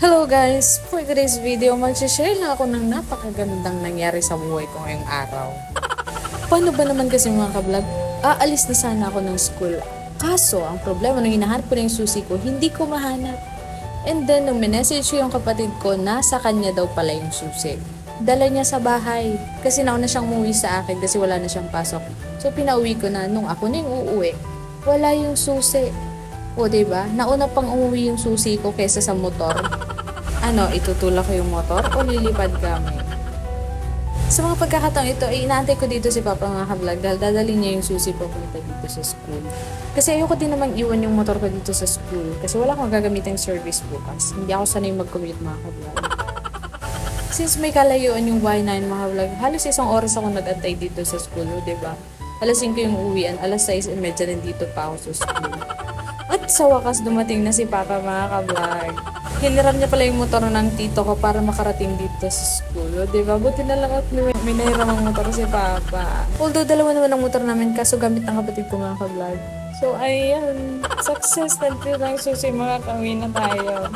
Hello guys! For today's video, mag-share lang ako ng napakagandang nangyari sa buhay ko ngayong araw. Paano ba naman kasi mga kablog? Aalis na sana ako ng school. Kaso, ang problema nung hinahanap ko na yung susi ko, hindi ko mahanap. And then, nung minessage ko yung kapatid ko, nasa kanya daw pala yung susi. Dala niya sa bahay. Kasi nauna siyang umuwi sa akin kasi wala na siyang pasok. So, pinauwi ko na nung ako na yung uuwi. Wala yung susi. O, diba? Nauna pang umuwi yung susi ko kaysa sa motor. Itutulak ko yung motor o lilipad kami? Sa mga pagkakataong ito, inaantay ko dito si Papa mga kablog dahil dadalhin niya yung susi papunta dito sa school. Kasi ayoko din namang iwan yung motor ko dito sa school kasi wala akong gagamitin service bukas. Hindi ako sanay mag-commute mga kablog. Since may kalayuan yung bahay na mga kablog, halos 1 oras ako nag-antay dito sa school, diba? Alas 5 yung uwian, alas 6:30 nandito pa ako sa school. At sa wakas dumating na si Papa mga kablog. Hiniram niya pala yung motor ng tito ko para makarating dito sa school. O, diba? Buti na lang at may nahiram ang motor si Papa. Although dalawa naman ang motor namin kaso gamit ng kapatid ko mga ka-vlog. So, ayan. Success na din ang susi mga kami na tayo.